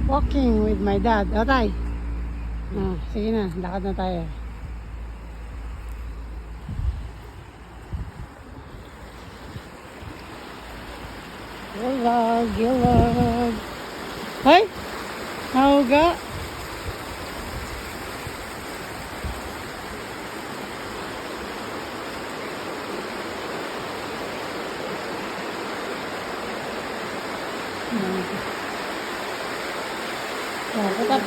Walking with my dad. O, tay. Sige na. Lakad na tayo. Gilag, gilag. Hay! Nauga. Patap.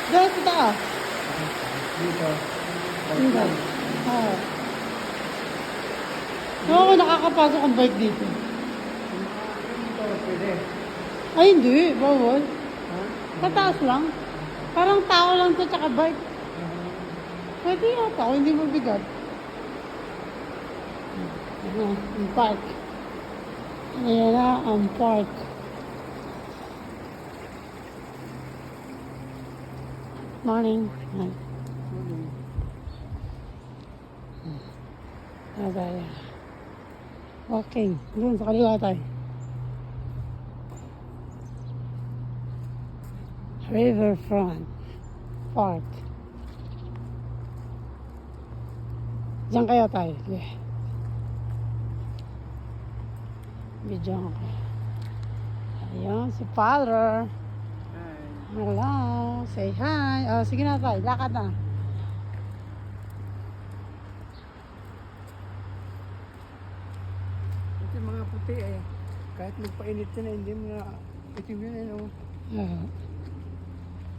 Dito sa taas. Dito. Dito. Ako nakakapasok ang bike dito. Dito, pwede. Ay, hindi. Bawal. Sa taas lang. Parang tao lang to tsaka bike. Pwede yata. Kung hindi mabigat. Ang park. Ayan na ang park. Morning. Tayo. Walking. Doon sa kaliwa tayo. Riverfront Park. Diyan kaya tayo. Yeah. Video ko. Ayan si Father. Hello. Say hi. Oh, sige na tayo. Lakad na. Ito yung mga puti eh. Kahit magpainit yan, hindi mo na itim yun eh. No?